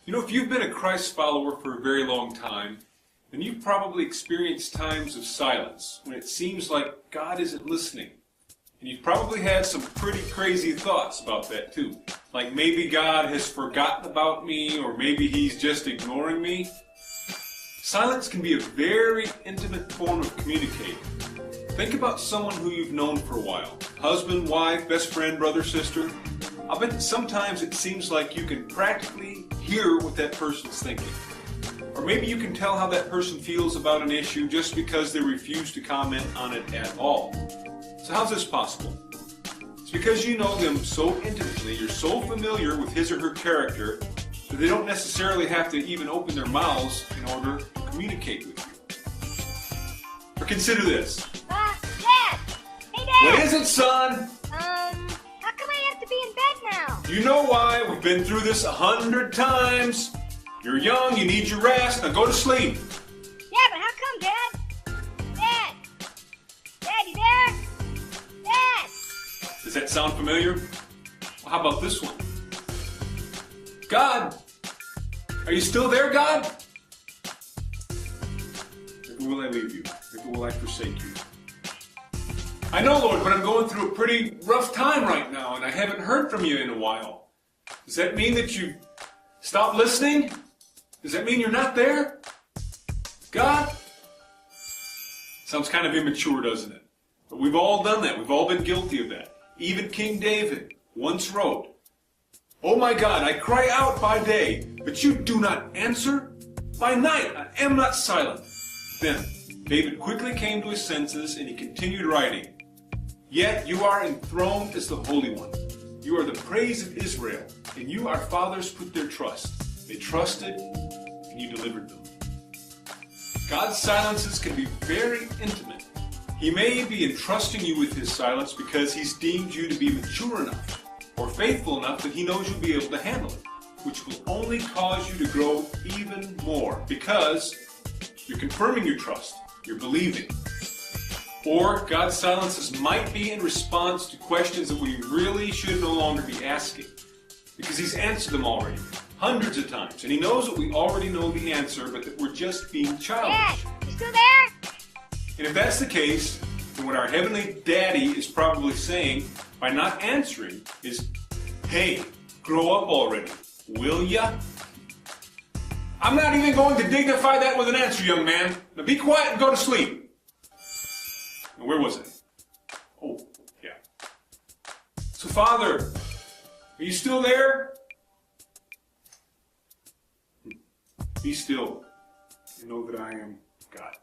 You know, if you've been a Christ follower for a very long time, then you've probably experienced times of silence when it seems like God isn't listening. And you've probably had some pretty crazy thoughts about that too. Like maybe God has forgotten about me, or maybe He's just ignoring me. Silence can be a very intimate form of communicating. Think about someone who you've known for a while. Husband, wife, best friend, brother, sister. I'll bet that sometimes it seems like you can practically hear what that person's thinking. Or maybe you can tell how that person feels about an issue just because they refuse to comment on it at all. So how's this possible? It's because you know them so intimately, you're so familiar with his or her character, that they don't necessarily have to even open their mouths in order to communicate with you. Or consider this. Dad! Hey, Dad! What is it, son? How come I have to be in bed now? You know why. We've been through this 100 times. You're young, you need your rest, now go to sleep. Yeah, but how come, Dad? Dad! Dad, you there? Dad! Does that sound familiar? Well, how about this one? God! Are you still there, God? Never will I leave you. Never will I forsake you. I know, Lord, but I'm going through a pretty rough time right now, and I haven't heard from you in a while. Does that mean that you stopped listening? Does that mean you're not there? God? Sounds kind of immature, doesn't it? But we've all done that. We've all been guilty of that. Even King David once wrote, "Oh my God, I cry out by day, but you do not answer. By night I am not silent." Then David quickly came to his senses and he continued writing, "Yet you are enthroned as the Holy One. You are the praise of Israel, and you, our fathers, put their trust. They trusted, and you delivered them." God's silences can be very intimate. He may be entrusting you with His silence because He's deemed you to be mature enough or faithful enough that He knows you'll be able to handle it, which will only cause you to grow even more because you're confirming your trust, you're believing. Or God's silences might be in response to questions that we really should no longer be asking, because He's answered them already, hundreds of times, and He knows that we already know the answer, but that we're just being childish. Dad, you still there? And if that's the case, then what our Heavenly Daddy is probably saying by not answering is, "Hey, grow up already, will ya?" I'm not even going to dignify that with an answer, young man. Now be quiet and go to sleep. And where was it? Oh, yeah. So, Father, are you still there? Be still and know that I am God.